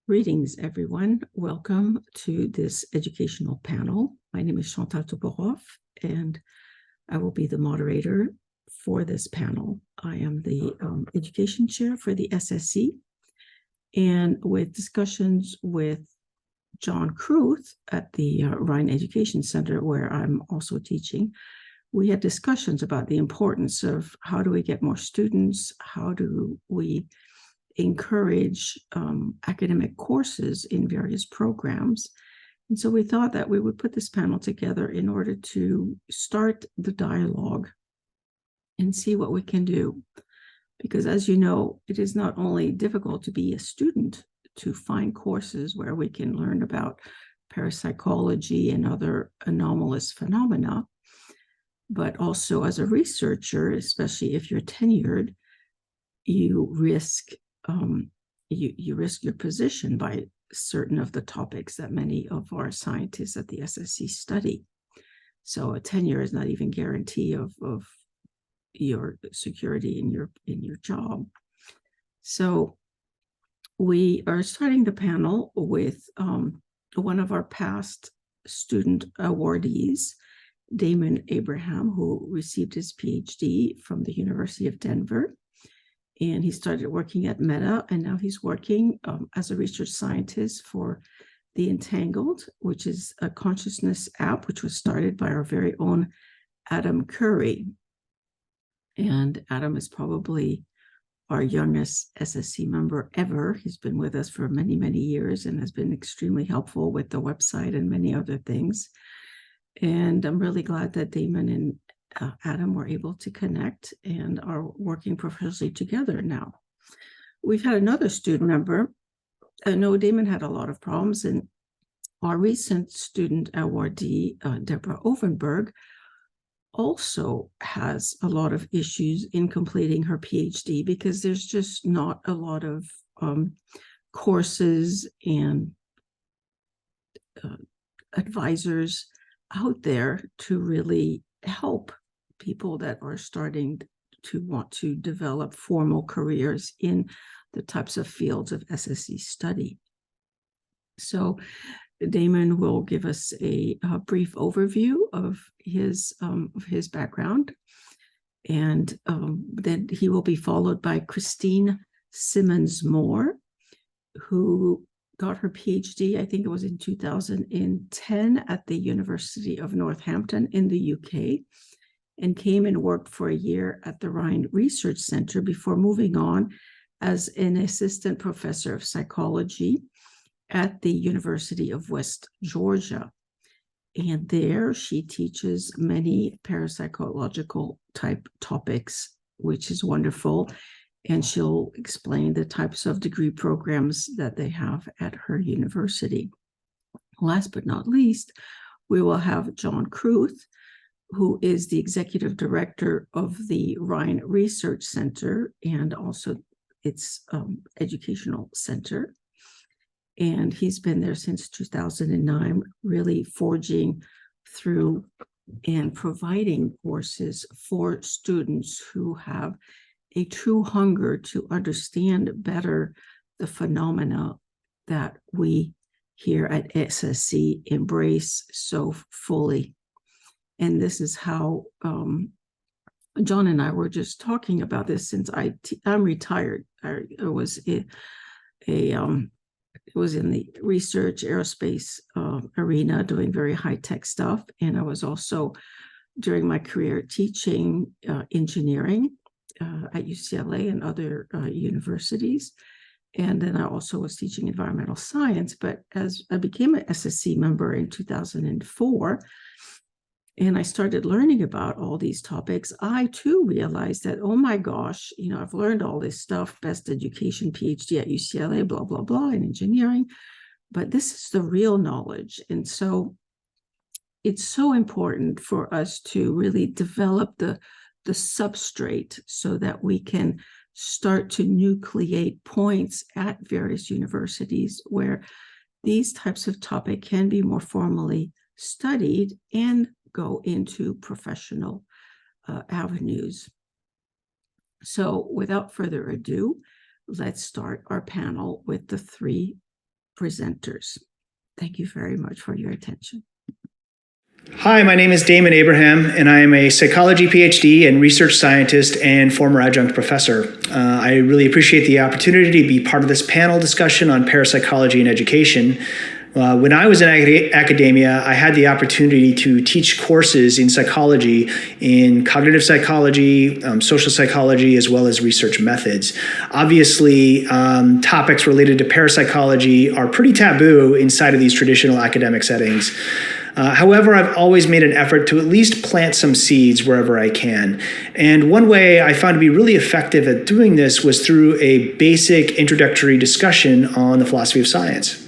Greetings, everyone. Welcome to this educational panel. My name is Chantal Toporow, and I will be the moderator for this panel. I am the education chair for the SSC, and with discussions with John Kruth at the Rhine Education Center, where I'm also teaching, we had discussions about the importance of how do we get more students, how do we encourage academic courses in various programs. And so we thought that we would put this panel together in order to start the dialogue and see what we can do. Because as you know, it is not only difficult to be a student to find courses where we can learn about parapsychology and other anomalous phenomena, but also as a researcher, especially if you're tenured, you risk your position by certain of the topics that many of our scientists at the SSC study. So a tenure is not even guarantee of your security in your job. So we are starting the panel with one of our past student awardees, Damon Abraham, who received his PhD from the University of Denver. And he started working at Meta, and now he's working as a research scientist for the Entangled, which is a consciousness app, which was started by our very own Adam Curry. And Adam is probably our youngest SSC member ever. He's been with us for many, many years and has been extremely helpful with the website and many other things. And I'm really glad that Damon and Adam were able to connect and are working professionally together now. We've had another student member. I know Damon had a lot of problems, and our recent student awardee, Deborah Ovenberg, also has a lot of issues in completing her PhD because there's just not a lot of courses and advisors out there to really help people that are starting to want to develop formal careers in the types of fields of SSC study. So Damon will give us a brief overview of his background, and then he will be followed by Christine Simmonds-Moore, who got her PhD, I think it was in 2010 at the University of Northampton in the UK, and came and worked for a year at the Rhine Research Center before moving on as an assistant professor of psychology at the University of West Georgia. And there she teaches many parapsychological type topics, which is wonderful. And she'll explain the types of degree programs that they have at her university. Last but not least, we will have John Kruth, who is the executive director of the Rhine Research Center and also its educational center. And he's been there since 2009, really forging through and providing courses for students who have a true hunger to understand better the phenomena that we here at SSC embrace so fully. And this is how John and I were just talking about this since I'm retired. I was in the research aerospace arena doing very high-tech stuff. And I was also, during my career, teaching engineering at UCLA and other universities. And then I also was teaching environmental science. But as I became an SSC member in 2004, and I started learning about all these topics, I too realized that, oh my gosh, I've learned all this stuff, best education, PhD at UCLA, blah, blah, blah, in engineering, but this is the real knowledge. And so it's so important for us to really develop the substrate so that we can start to nucleate points at various universities where these types of topics can be more formally studied and go into professional avenues. So without further ado, let's start our panel with the three presenters. Thank you very much for your attention. Hi, my name is Damon Abraham, and I am a psychology PhD and research scientist and former adjunct professor. I really appreciate the opportunity to be part of this panel discussion on parapsychology and education. When I was in academia, I had the opportunity to teach courses in psychology, in cognitive psychology, social psychology, as well as research methods. Obviously, topics related to parapsychology are pretty taboo inside of these traditional academic settings. However, I've always made an effort to at least plant some seeds wherever I can. And one way I found to be really effective at doing this was through a basic introductory discussion on the philosophy of science.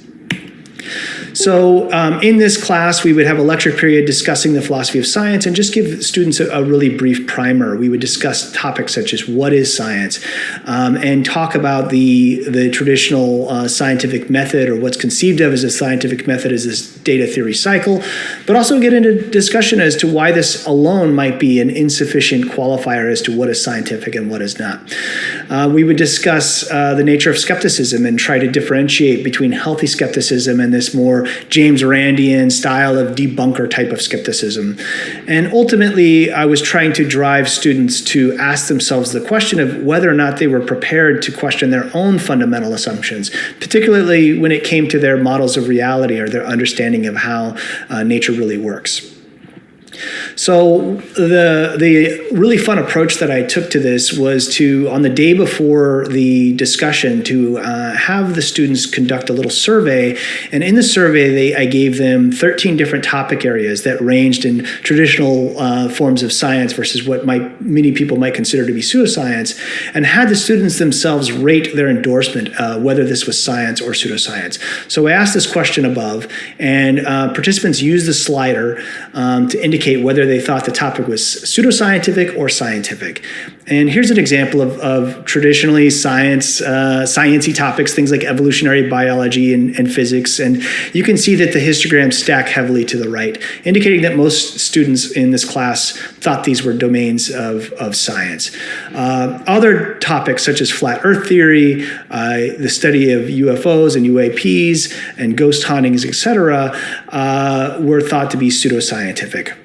So in this class, we would have a lecture period discussing the philosophy of science and just give students a really brief primer. We would discuss topics such as what is science, and talk about the traditional scientific method, or what's conceived of as a scientific method as this data theory cycle, but also get into discussion as to why this alone might be an insufficient qualifier as to what is scientific and what is not. We would discuss the nature of skepticism and try to differentiate between healthy skepticism and this more James Randian style of debunker type of skepticism. And ultimately, I was trying to drive students to ask themselves the question of whether or not they were prepared to question their own fundamental assumptions, particularly when it came to their models of reality or their understanding of how nature really works. So the really fun approach that I took to this was to, on the day before the discussion, to have the students conduct a little survey. And in the survey, I gave them 13 different topic areas that ranged in traditional forms of science versus what many people might consider to be pseudoscience, and had the students themselves rate their endorsement, whether this was science or pseudoscience. So I asked this question above, and participants used the slider to indicate whether they thought the topic was pseudoscientific or scientific. And here's an example of traditionally sciencey topics, things like evolutionary biology and physics. And you can see that the histograms stack heavily to the right, indicating that most students in this class thought these were domains of science. Other topics such as flat earth theory, the study of UFOs and UAPs and ghost hauntings, etc., were thought to be pseudoscientific.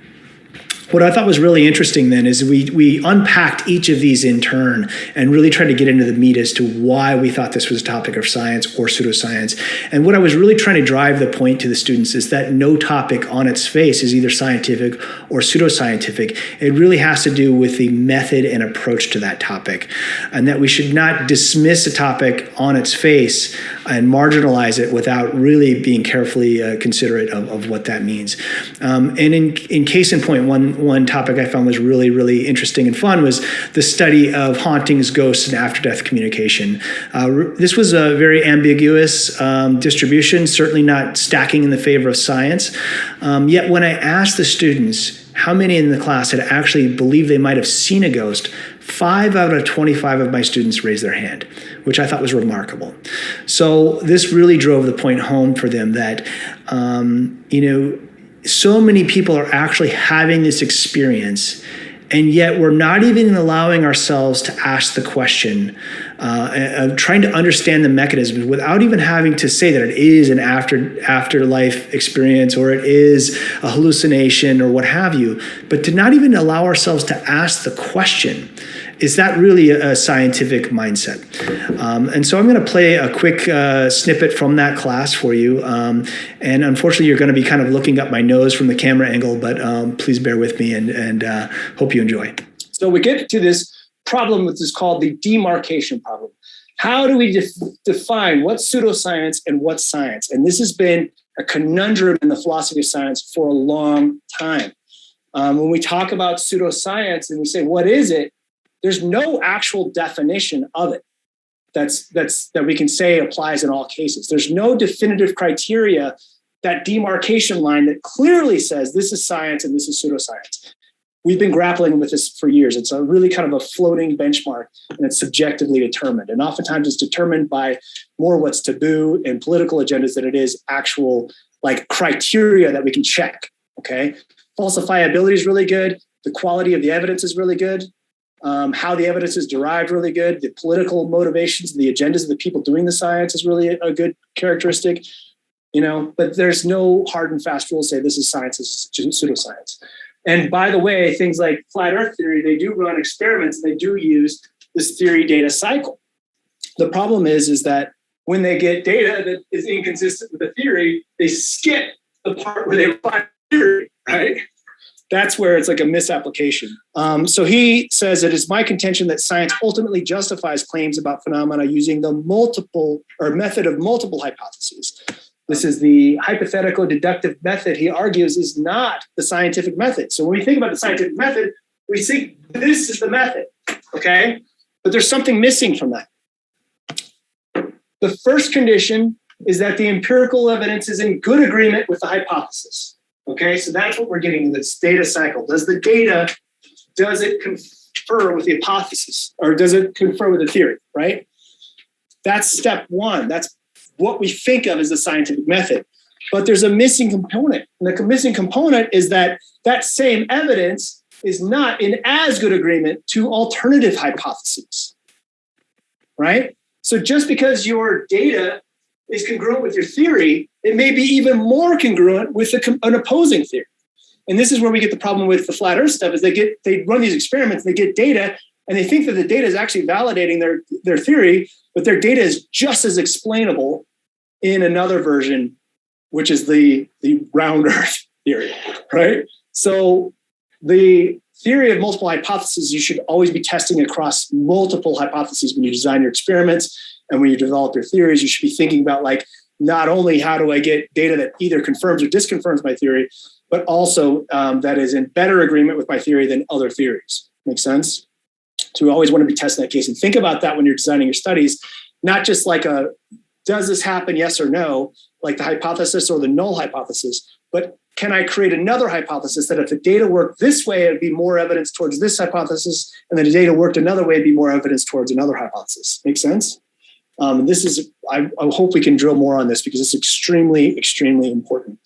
What I thought was really interesting then is we unpacked each of these in turn and really tried to get into the meat as to why we thought this was a topic of science or pseudoscience. And what I was really trying to drive the point to the students is that no topic on its face is either scientific or pseudoscientific. It really has to do with the method and approach to that topic, and that we should not dismiss a topic on its face and marginalize it without really being carefully considerate of what that means. And in case in point, one topic I found was really, really interesting and fun was the study of hauntings, ghosts, and after-death communication. This was a very ambiguous distribution, certainly not stacking in the favor of science. Yet when I asked the students how many in the class had actually believed they might have seen a ghost, 5 out of 25 of my students raised their hand, which I thought was remarkable. So this really drove the point home for them that, so many people are actually having this experience, and yet we're not even allowing ourselves to ask the question of trying to understand the mechanisms without even having to say that it is an afterlife experience or it is a hallucination or what have you, but to not even allow ourselves to ask the question. Is that really a scientific mindset? And so I'm going to play a quick snippet from that class for you. And unfortunately, you're going to be kind of looking up my nose from the camera angle, but please bear with me and hope you enjoy. So we get to this problem which is called the demarcation problem. How do we define what's pseudoscience and what's science? And this has been a conundrum in the philosophy of science for a long time. When we talk about pseudoscience and we say, what is it? There's no actual definition of it that we can say applies in all cases. There's no definitive criteria, that demarcation line that clearly says this is science and this is pseudoscience. We've been grappling with this for years. It's a really kind of a floating benchmark, and it's subjectively determined. And oftentimes it's determined by more what's taboo and political agendas than it is actual criteria that we can check, okay? Falsifiability is really good. The quality of the evidence is really good. How the evidence is derived, really good. The political motivations, the agendas of the people doing the science is really a good characteristic. But there's no hard and fast rule say this is science, this is pseudoscience. And by the way, things like flat earth theory, they do run experiments and they do use this theory data cycle. The problem is that when they get data that is inconsistent with the theory, they skip the part where they apply the theory, right? That's where it's like a misapplication. So he says, it is my contention that science ultimately justifies claims about phenomena using the method of multiple hypotheses. This is the hypothetical deductive method, he argues, is not the scientific method. So when we think about the scientific method, we see this is the method, okay? But there's something missing from that. The first condition is that the empirical evidence is in good agreement with the hypothesis, okay? So that's what we're getting in this data cycle. Does it confer with the hypothesis, or does it confer with the theory, right? That's step one. That's what we think of as the scientific method. But there's a missing component. And the missing component is that same evidence is not in as good agreement to alternative hypotheses, right? So just because your data is congruent with your theory, it may be even more congruent with an opposing theory. And this is where we get the problem with the flat earth stuff, is they run these experiments, they get data, and they think that the data is actually validating their theory, but their data is just as explainable in another version, which is the round earth theory, right? So the theory of multiple hypotheses, you should always be testing across multiple hypotheses when you design your experiments and when you develop your theories. You should be thinking about, like, not only how do I get data that either confirms or disconfirms my theory, but also that is in better agreement with my theory than other theories. Make sense? So we always want to be testing that case. And think about that when you're designing your studies, not just like does this happen, yes or no, like the hypothesis or the null hypothesis, but can I create another hypothesis that if the data worked this way, it'd be more evidence towards this hypothesis, and then the data worked another way, it'd be more evidence towards another hypothesis. Make sense? I hope we can drill more on this because it's extremely, extremely important.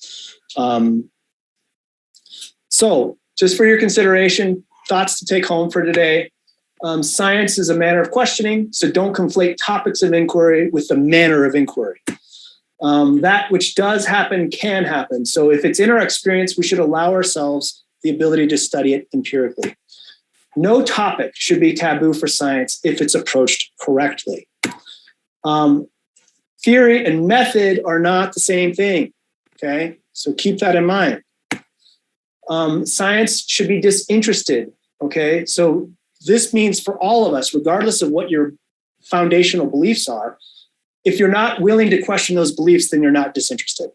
So just for your consideration, thoughts to take home for today. Science is a manner of questioning, so don't conflate topics of inquiry with the manner of inquiry. That which does happen can happen. So if it's in our experience, we should allow ourselves the ability to study it empirically. No topic should be taboo for science if it's approached correctly. Theory and method are not the same thing, okay? So keep that in mind. Science should be disinterested, okay? So this means for all of us, regardless of what your foundational beliefs are, if you're not willing to question those beliefs, then you're not disinterested,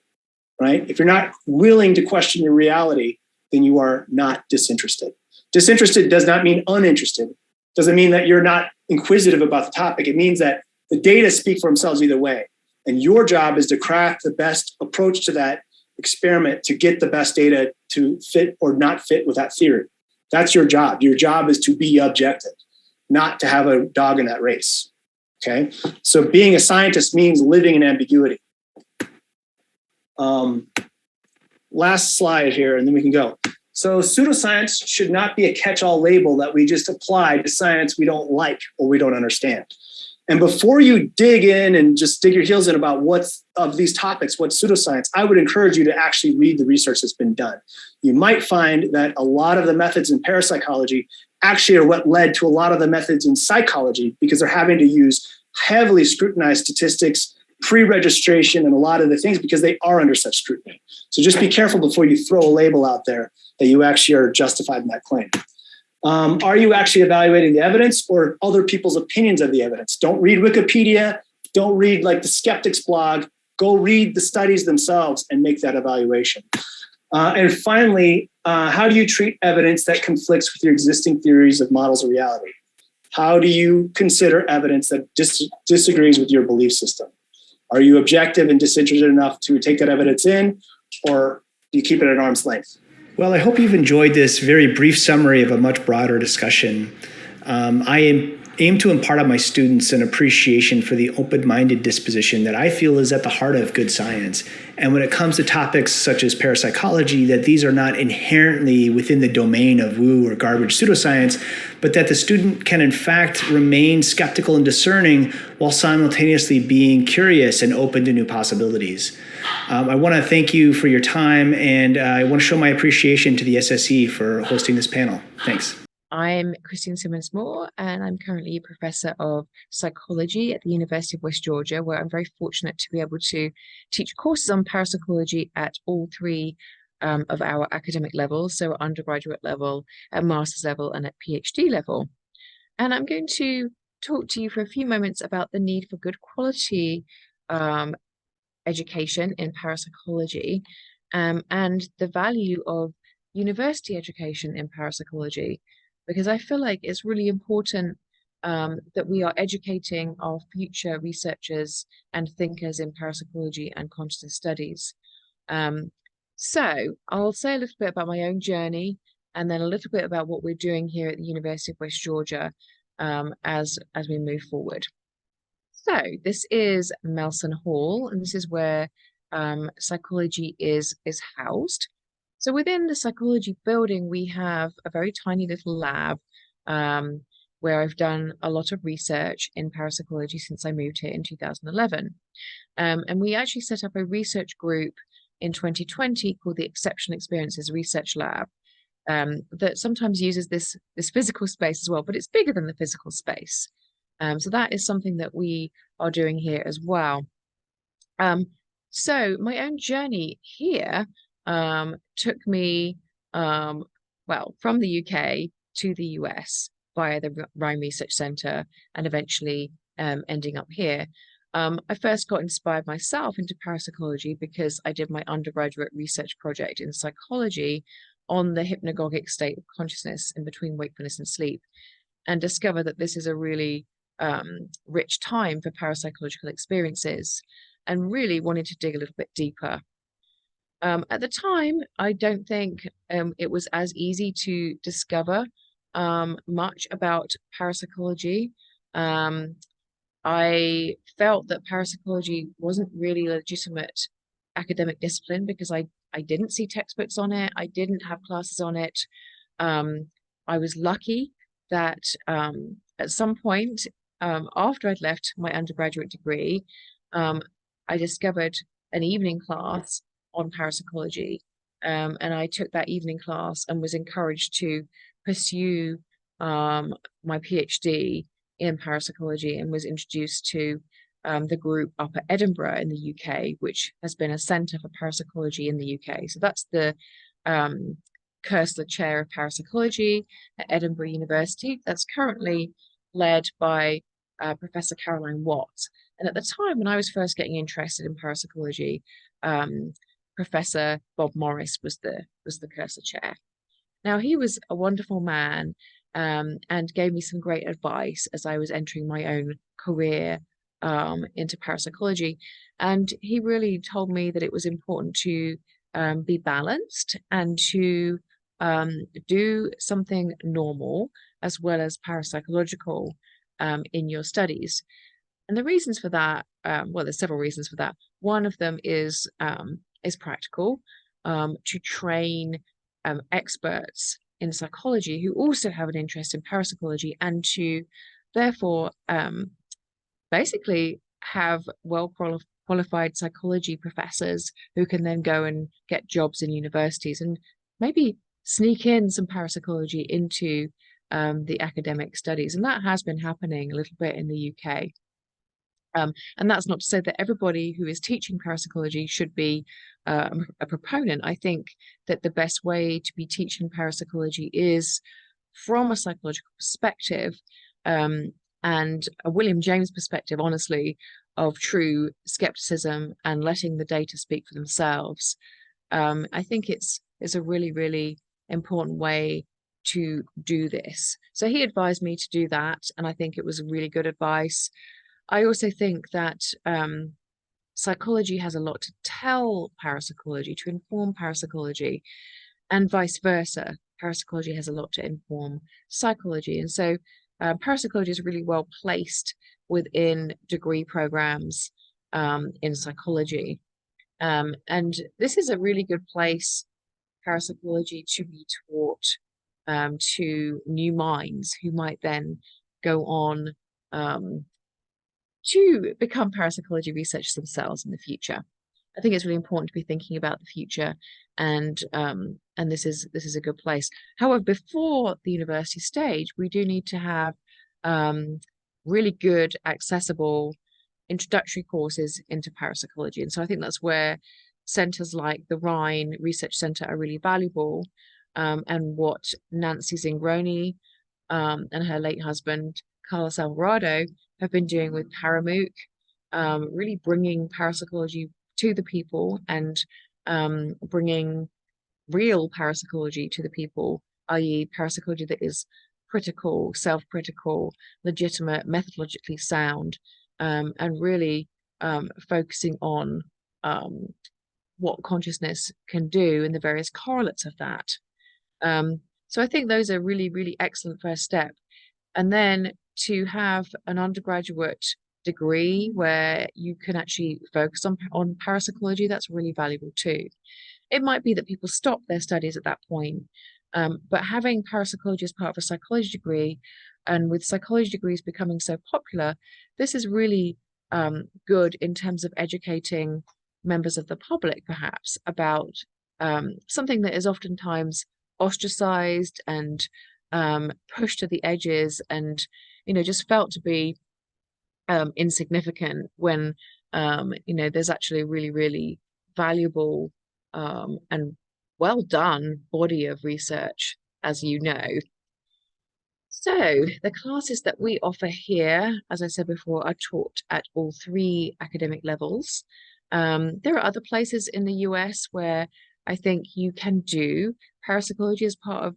right? If you're not willing to question your reality, then you are not disinterested. Disinterested does not mean uninterested. Doesn't mean that you're not inquisitive about the topic. It means that the data speak for themselves either way. And your job is to craft the best approach to that experiment to get the best data to fit or not fit with that theory. That's your job. Your job is to be objective, not to have a dog in that race. Okay? So being a scientist means living in ambiguity. Last slide here, and then we can go. So pseudoscience should not be a catch-all label that we just apply to science we don't like or we don't understand. And before you dig in and just dig your heels in about what's of these topics, what's pseudoscience, I would encourage you to actually read the research that's been done. You might find that a lot of the methods in parapsychology actually are what led to a lot of the methods in psychology, because they're having to use heavily scrutinized statistics, pre-registration, and a lot of the things because they are under such scrutiny. So just be careful before you throw a label out there that you actually are justified in that claim. Are you actually evaluating the evidence or other people's opinions of the evidence? Don't read Wikipedia. Don't read like the skeptics blog. Go read the studies themselves and make that evaluation. And finally, how do you treat evidence that conflicts with your existing theories of models of reality? How do you consider evidence that disagrees with your belief system? Are you objective and disinterested enough to take that evidence in, or do you keep it at arm's length? Well, I hope you've enjoyed this very brief summary of a much broader discussion. I aim to impart on my students an appreciation for the open-minded disposition that I feel is at the heart of good science. And when it comes to topics such as parapsychology, that these are not inherently within the domain of woo or garbage pseudoscience, but that the student can in fact remain skeptical and discerning while simultaneously being curious and open to new possibilities. I want to thank you for your time, and I want to show my appreciation to the SSE for hosting this panel. Thanks. I'm Christine Simmonds-Moore, and I'm currently a professor of psychology at the University of West Georgia, where I'm very fortunate to be able to teach courses on parapsychology at all three of our academic levels, so at undergraduate level, at master's level, and at PhD level. And I'm going to talk to you for a few moments about the need for good quality education in parapsychology and the value of university education in parapsychology, because I feel like it's really important that we are educating our future researchers and thinkers in parapsychology and consciousness studies. So I'll say a little bit about my own journey, and then a little bit about what we're doing here at the University of West Georgia as we move forward. So this is Melson Hall, and this is where psychology is housed. So within the psychology building, we have a very tiny little lab where I've done a lot of research in parapsychology since I moved here in 2011. And we actually set up a research group in 2020 called the Exceptional Experiences Research Lab that sometimes uses this physical space as well, but it's bigger than the physical space. So that is something that we are doing here as well. So my own journey here took me, well, from the UK to the US via the Rhine Research Center and eventually ending up here. I first got inspired myself into parapsychology because I did my undergraduate research project in psychology on the hypnagogic state of consciousness in between wakefulness and sleep, and discovered that this is a really rich time for parapsychological experiences, and really wanted to dig a little bit deeper. At the time, I don't think it was as easy to discover much about parapsychology. I felt that parapsychology wasn't really a legitimate academic discipline because I didn't see textbooks on it. I didn't have classes on it. I was lucky that at some point after I'd left my undergraduate degree, I discovered an evening class on parapsychology. And I took that evening class and was encouraged to pursue my PhD in parapsychology, and was introduced to the group up at Edinburgh in the UK, which has been a centre for parapsychology in the UK. So that's the Kersler Chair of Parapsychology at Edinburgh University. That's currently led by Professor Caroline Watt. And at the time when I was first getting interested in parapsychology, Professor Bob Morris was the Kersler Chair. Now, he was a wonderful man and gave me some great advice as I was entering my own career into parapsychology. And he really told me that it was important to be balanced and to do something normal as well as parapsychological in your studies. And the reasons for that, well, there's several reasons for that. One of them is practical, to train experts in psychology who also have an interest in parapsychology, and to therefore basically have qualified psychology professors who can then go and get jobs in universities and maybe sneak in some parapsychology into the academic studies. And that has been happening a little bit in the UK. And that's not to say that everybody who is teaching parapsychology should be a proponent. I think that the best way to be teaching parapsychology is from a psychological perspective, and a William James perspective, honestly, of true skepticism and letting the data speak for themselves. I think it's a really, really important way to do this. So he advised me to do that, and I think it was really good advice. I also think that psychology has a lot to tell parapsychology, to inform parapsychology, and vice versa. Parapsychology has a lot to inform psychology. And so parapsychology is really well placed within degree programs in psychology. And this is a really good place, parapsychology, to be taught to new minds who might then go on to become parapsychology researchers themselves in the future. I think it's really important to be thinking about the future, and this is a good place. However, before the university stage, we do need to have really good, accessible introductory courses into parapsychology. And so I think that's where centers like the Rhine Research Center are really valuable, and what Nancy Zingroni and her late husband, Carlos Alvarado, have been doing with Paramook, really bringing parapsychology to the people and bringing real parapsychology to the people, i.e. parapsychology that is critical, self-critical, legitimate, methodologically sound, and really focusing on what consciousness can do and the various correlates of that. So I think those are really, really excellent first step. And then to have an undergraduate degree where you can actually focus on parapsychology, that's really valuable too. It might be that people stop their studies at that point, but having parapsychology as part of a psychology degree, and with psychology degrees becoming so popular, this is really good in terms of educating members of the public, perhaps, about something that is oftentimes ostracized and pushed to the edges, and just felt to be insignificant, when there's actually a really, really valuable and well done body of research, as you know. So the classes that we offer here, as I said before, are taught at all 3 academic levels. There are other places in the US where I think you can do parapsychology as part of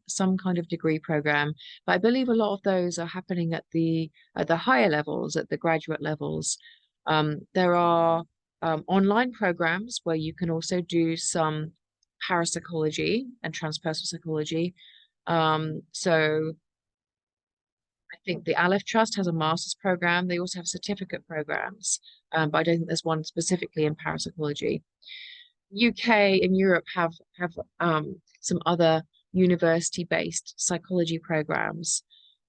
some kind of degree program, but I believe a lot of those are happening at the higher levels, at the graduate levels. There are online programs where you can also do some parapsychology and transpersonal psychology. So I think the Aleph Trust has a master's program. They also have certificate programs, but I don't think there's one specifically in parapsychology. UK and Europe have some other university-based psychology programs,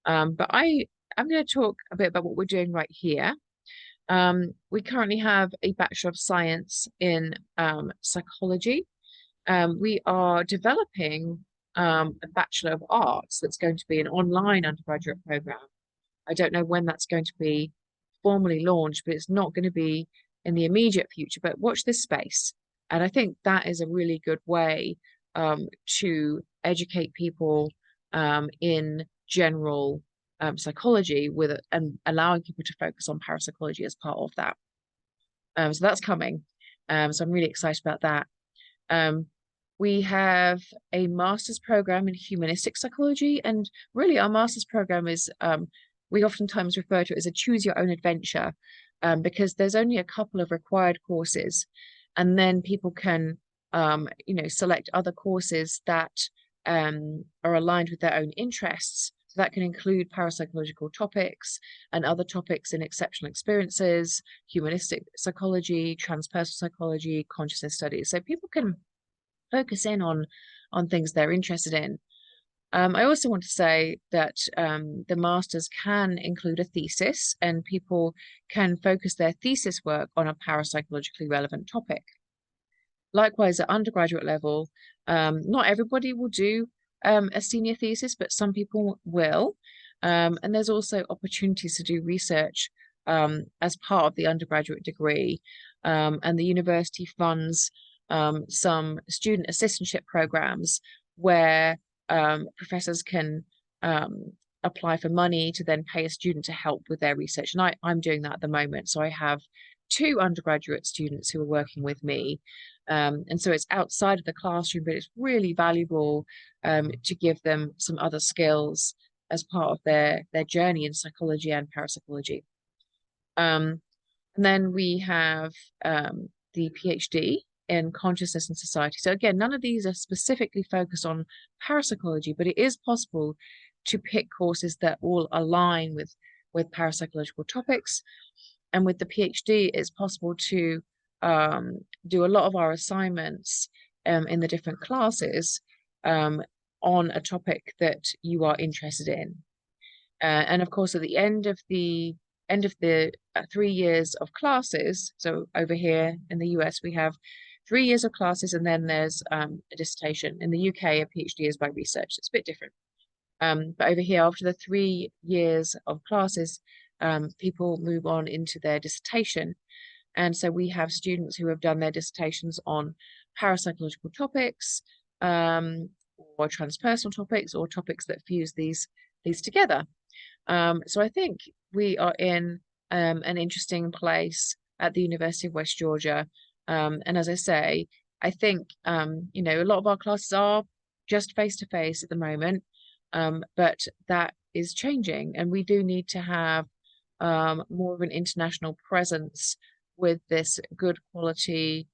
but I'm going to talk a bit about what we're doing right here. We currently have a Bachelor of Science in psychology. We are developing a Bachelor of Arts that's going to be an online undergraduate program. I don't know when that's going to be formally launched, but it's not going to be in the immediate future, but watch this space. And I think that is a really good way to educate people in general psychology, and allowing people to focus on parapsychology as part of that. So that's coming. So I'm really excited about that. We have a master's program in humanistic psychology, and really our master's program is, we oftentimes refer to it as a choose your own adventure, because there's only a couple of required courses, and then people can select other courses that are aligned with their own interests. So that can include parapsychological topics and other topics in exceptional experiences, humanistic psychology, transpersonal psychology, consciousness studies. So people can focus in on things they're interested in. I also want to say that the masters can include a thesis, and people can focus their thesis work on a parapsychologically relevant topic. Likewise, at undergraduate level, not everybody will do a senior thesis, but some people will. And there's also opportunities to do research as part of the undergraduate degree. And the university funds some student assistantship programs where professors can apply for money to then pay a student to help with their research. And I'm doing that at the moment. So I have 2 undergraduate students who are working with me. And so it's outside of the classroom, but it's really valuable to give them some other skills as part of their journey in psychology and parapsychology. And then we have the PhD in consciousness and society. So again, none of these are specifically focused on parapsychology, but it is possible to pick courses that all align with parapsychological topics. And with the PhD, it's possible to do a lot of our assignments in the different classes on a topic that you are interested in. And of course, at the end of the 3 years of classes, so over here in the US, we have 3 years of classes, and then there's a dissertation. In the UK, a PhD is by research. It's a bit different. But over here, after the 3 years of classes, people move on into their dissertation. And so we have students who have done their dissertations on parapsychological topics, or transpersonal topics, or topics that fuse these together. So I think we are in an interesting place at the University of West Georgia. And as I say, I think, a lot of our classes are just face-to-face at the moment, but that is changing, and we do need to have more of an international presence with this good quality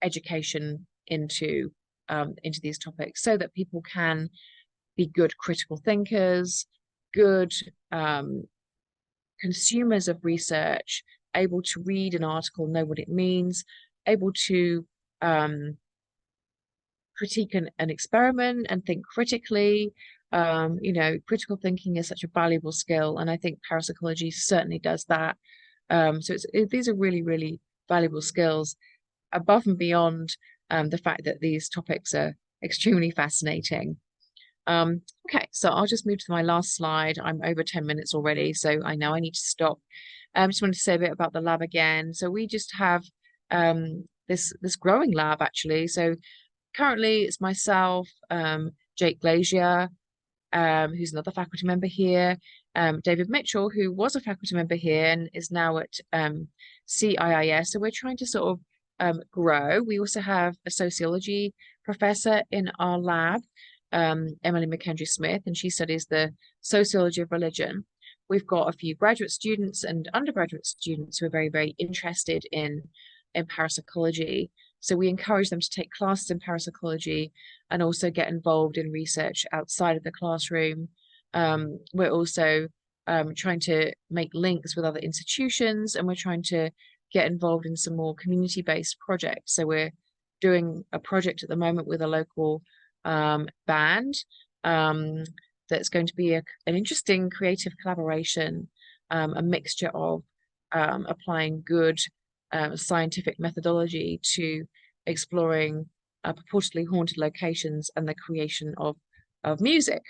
education into these topics, so that people can be good critical thinkers, good consumers of research, able to read an article, know what it means, able to critique an experiment and think critically. Critical thinking is such a valuable skill, and I think parapsychology certainly does that. So these are really, really valuable skills, above and beyond the fact that these topics are extremely fascinating. Okay, so I'll just move to my last slide. I'm over 10 minutes already, so I know I need to stop. I just wanted to say a bit about the lab again. So we just have this growing lab, actually. So currently it's myself, Jake Glazier, who's another faculty member here, David Mitchell, who was a faculty member here and is now at CIIS. So we're trying to sort of grow. We also have a sociology professor in our lab, Emily McKendry Smith, and she studies the sociology of religion. We've got a few graduate students and undergraduate students who are very, very interested in parapsychology. So we encourage them to take classes in parapsychology and also get involved in research outside of the classroom. We're also trying to make links with other institutions, and we're trying to get involved in some more community-based projects. So we're doing a project at the moment with a local band that's going to be an interesting creative collaboration, a mixture of applying good scientific methodology to exploring purportedly haunted locations and the creation of music.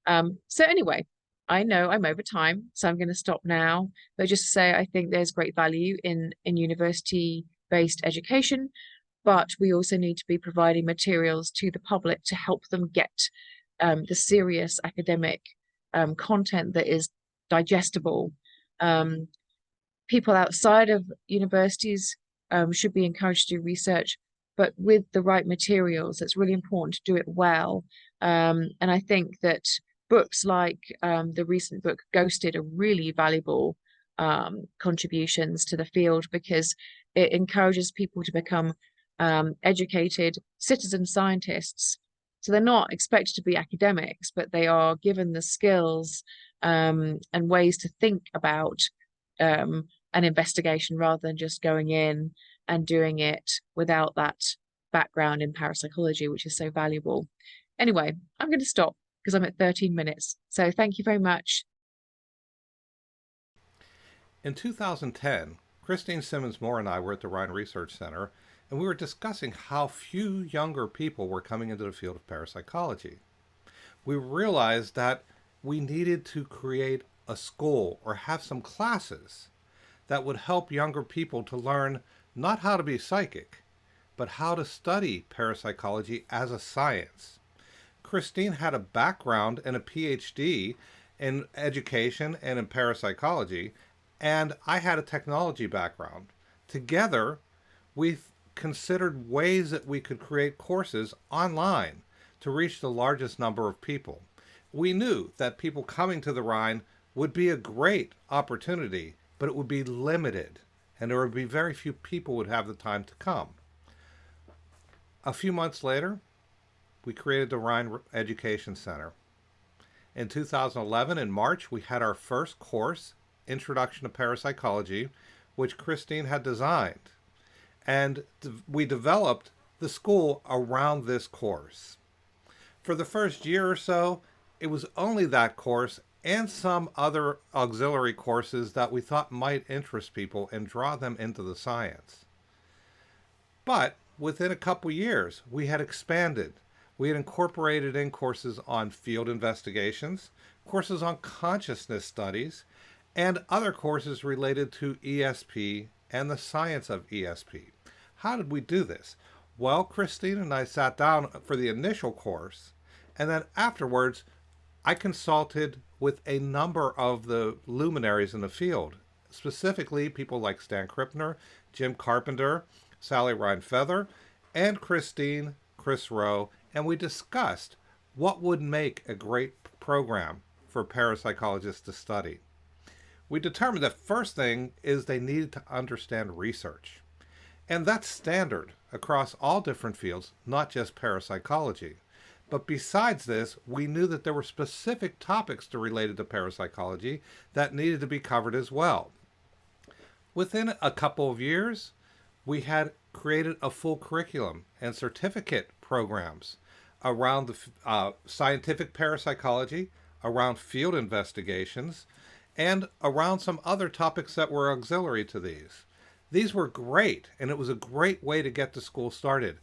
So anyway, I know I'm over time, so I'm going to stop now. But just to say, I think there's great value in university-based education, but we also need to be providing materials to the public to help them get the serious academic content that is digestible. People outside of universities should be encouraged to do research, but with the right materials. It's really important to do it well. And I think that books like the recent book Ghosted are really valuable contributions to the field, because it encourages people to become educated citizen scientists. So they're not expected to be academics, but they are given the skills and ways to think about an investigation, rather than just going in and doing it without that background in parapsychology, which is so valuable. Anyway, I'm going to stop because I'm at 13 minutes. So thank you very much. In 2010, Christine Simmonds-Moore and I were at the Rhine Research Center, and we were discussing how few younger people were coming into the field of parapsychology. We realized that we needed to create a school or have some classes that would help younger people to learn not how to be psychic, but how to study parapsychology as a science. Christine had a background and a PhD in education and in parapsychology, and I had a technology background. Together, we considered ways that we could create courses online to reach the largest number of people. We knew that people coming to the Rhine would be a great opportunity, but it would be limited, and there would be very few people would have the time to come. A few months later, we created the Rhine Education Center. In 2011, in March, we had our first course, Introduction to Parapsychology, which Christine had designed. And we developed the school around this course. For the first year or so, it was only that course and some other auxiliary courses that we thought might interest people and draw them into the science. But within a couple years, we had expanded. We had incorporated in courses on field investigations, courses on consciousness studies, and other courses related to ESP and the science of ESP. How did we do this? Well, Christine and I sat down for the initial course, and then afterwards, I consulted with a number of the luminaries in the field, specifically people like Stan Krippner, Jim Carpenter, Sally Rhine Feather, and Chris Rowe, and we discussed what would make a great program for parapsychologists to study. We determined the first thing is they needed to understand research. And that's standard across all different fields, not just parapsychology. But besides this, we knew that there were specific topics related to parapsychology that needed to be covered as well. Within a couple of years, we had created a full curriculum and certificate programs around the scientific parapsychology, around field investigations, and around some other topics that were auxiliary to these. These were great, and it was a great way to get the school started.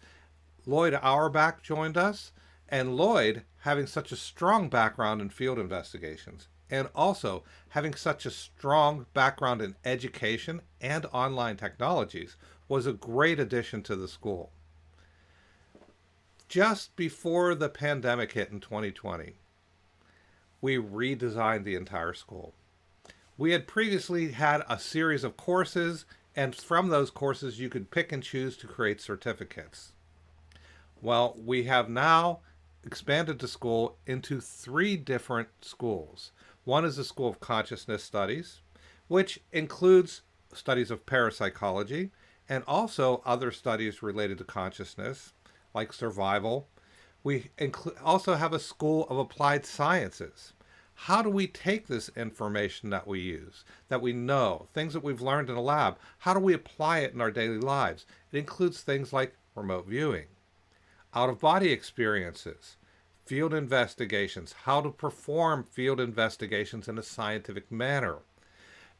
Lloyd Auerbach joined us, and Lloyd, having such a strong background in field investigations, and also having such a strong background in education and online technologies, was a great addition to the school. Just before the pandemic hit in 2020, we redesigned the entire school. We had previously had a series of courses, and from those courses you could pick and choose to create certificates. Well, we have now expanded the school into 3 different schools. One is the School of Consciousness Studies, which includes studies of parapsychology and also other studies related to consciousness, like survival. We also have a School of Applied Sciences. How do we take this information that we use, that we know, things that we've learned in a lab, how do we apply it in our daily lives? It includes things like remote viewing, out-of-body experiences, field investigations, how to perform field investigations in a scientific manner,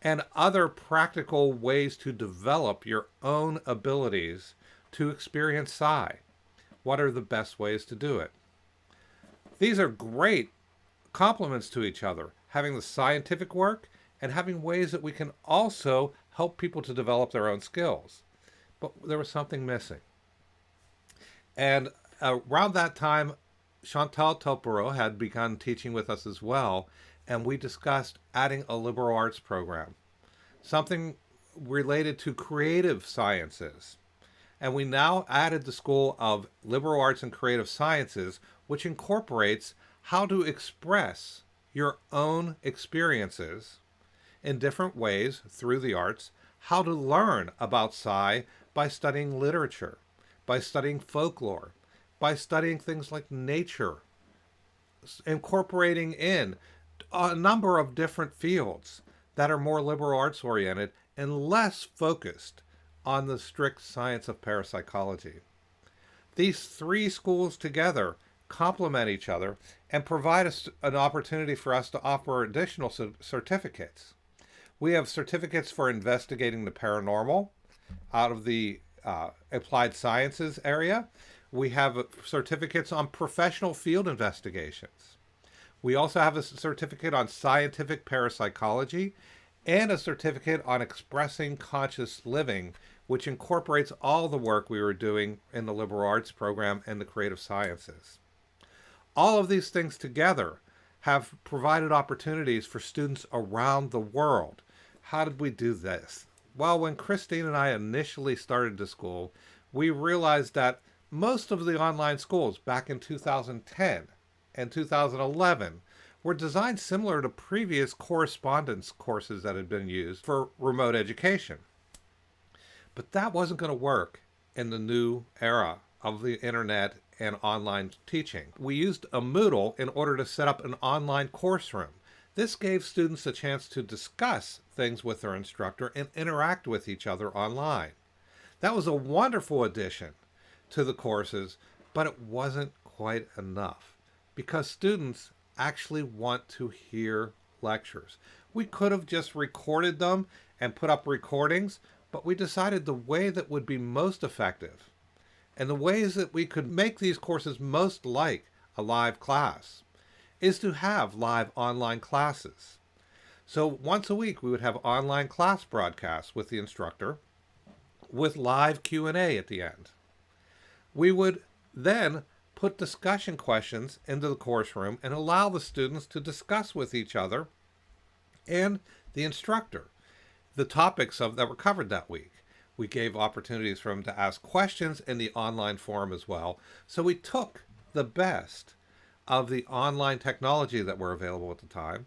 and other practical ways to develop your own abilities to experience psi. What are the best ways to do it? These are great complements to each other, having the scientific work and having ways that we can also help people to develop their own skills. But there was something missing. And around that time, Chantal Toporow had begun teaching with us as well, and we discussed adding a liberal arts program, something related to creative sciences. And we now added the School of Liberal Arts and Creative Sciences, which incorporates how to express your own experiences in different ways through the arts, how to learn about psi by studying literature, by studying folklore, by studying things like nature, incorporating in a number of different fields that are more liberal arts oriented and less focused on the strict science of parapsychology. These 3 schools together complement each other and provide us an opportunity for us to offer additional certificates. We have certificates for investigating the paranormal out of the applied sciences area. We have certificates on professional field investigations. We also have a certificate on scientific parapsychology and a certificate on expressing conscious living, which incorporates all the work we were doing in the liberal arts program and the creative sciences. All of these things together have provided opportunities for students around the world. How did we do this? Well, when Christine and I initially started the school, we realized that most of the online schools back in 2010 and 2011 were designed similar to previous correspondence courses that had been used for remote education. But that wasn't going to work in the new era of the internet and online teaching. We used a Moodle in order to set up an online course room. This gave students a chance to discuss things with their instructor and interact with each other online. That was a wonderful addition to the courses, but it wasn't quite enough because students actually want to hear lectures. We could have just recorded them and put up recordings, but we decided the way that would be most effective and the ways that we could make these courses most like a live class is to have live online classes. So once a week we would have online class broadcasts with the instructor with live Q&A at the end. We would then put discussion questions into the course room and allow the students to discuss with each other and the instructor the topics that were covered that week. We gave opportunities for them to ask questions in the online forum as well. So we took the best of the online technology that were available at the time,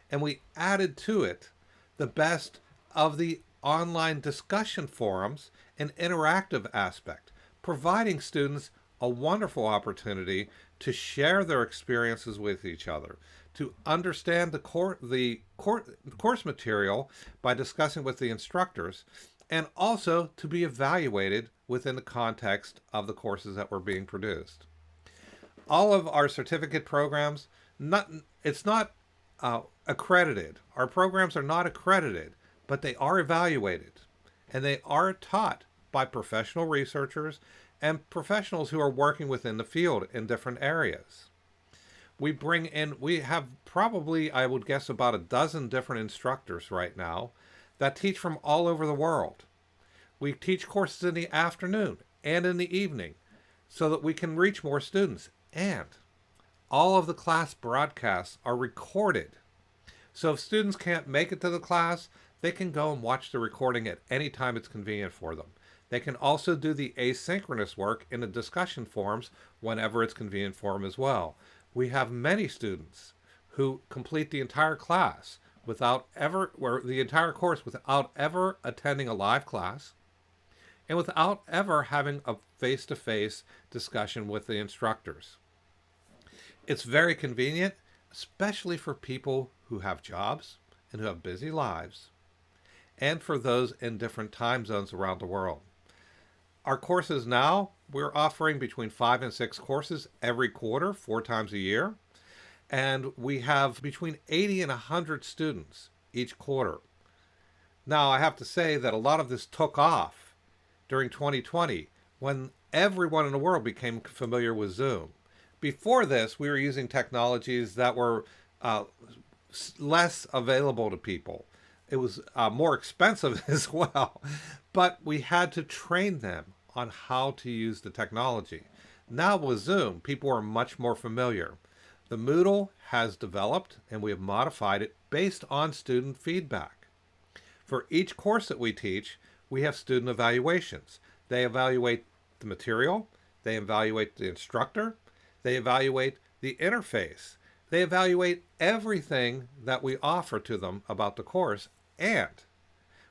and we added to it the best of the online discussion forums and interactive aspect, providing students a wonderful opportunity to share their experiences with each other, to understand the course material by discussing with the instructors, and also to be evaluated within the context of the courses that were being produced. All of our certificate programs, it's not accredited. Our programs are not accredited, but they are evaluated, and they are taught by professional researchers and professionals who are working within the field in different areas. We have probably, I would guess, about a dozen different instructors right now that teach from all over the world. We teach courses in the afternoon and in the evening so that we can reach more students. And all of the class broadcasts are recorded. So if students can't make it to the class, they can go and watch the recording at any time it's convenient for them. They can also do the asynchronous work in the discussion forums whenever it's convenient for them as well. We have many students who complete the entire class the entire course without ever attending a live class and without ever having a face-to-face discussion with the instructors. It's very convenient, especially for people who have jobs and who have busy lives, and for those in different time zones around the world. Our courses now, we're offering between 5 and 6 courses every quarter, 4 times a year. And we have between 80 and 100 students each quarter. Now, I have to say that a lot of this took off during 2020 when everyone in the world became familiar with Zoom. Before this, we were using technologies that were less available to people. It was more expensive as well, but we had to train them on how to use the technology. Now with Zoom, people are much more familiar. The Moodle has developed and we have modified it based on student feedback. For each course that we teach, we have student evaluations. They evaluate the material, they evaluate the instructor, they evaluate the interface, they evaluate everything that we offer to them about the course, and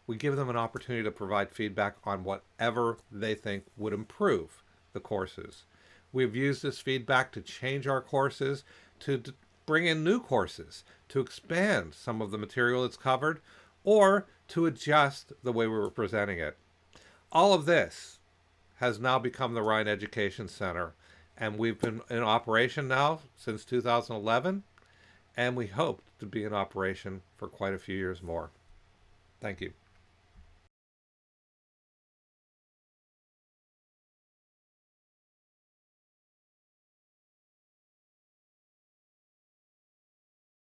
we give them an opportunity to provide feedback on whatever they think would improve the courses. We've used this feedback to change our courses, to bring in new courses, to expand some of the material that's covered, or to adjust the way we were presenting it. All of this has now become the Rhine Education Center, and we've been in operation now since 2011, and we hope to be in operation for quite a few years more. Thank you.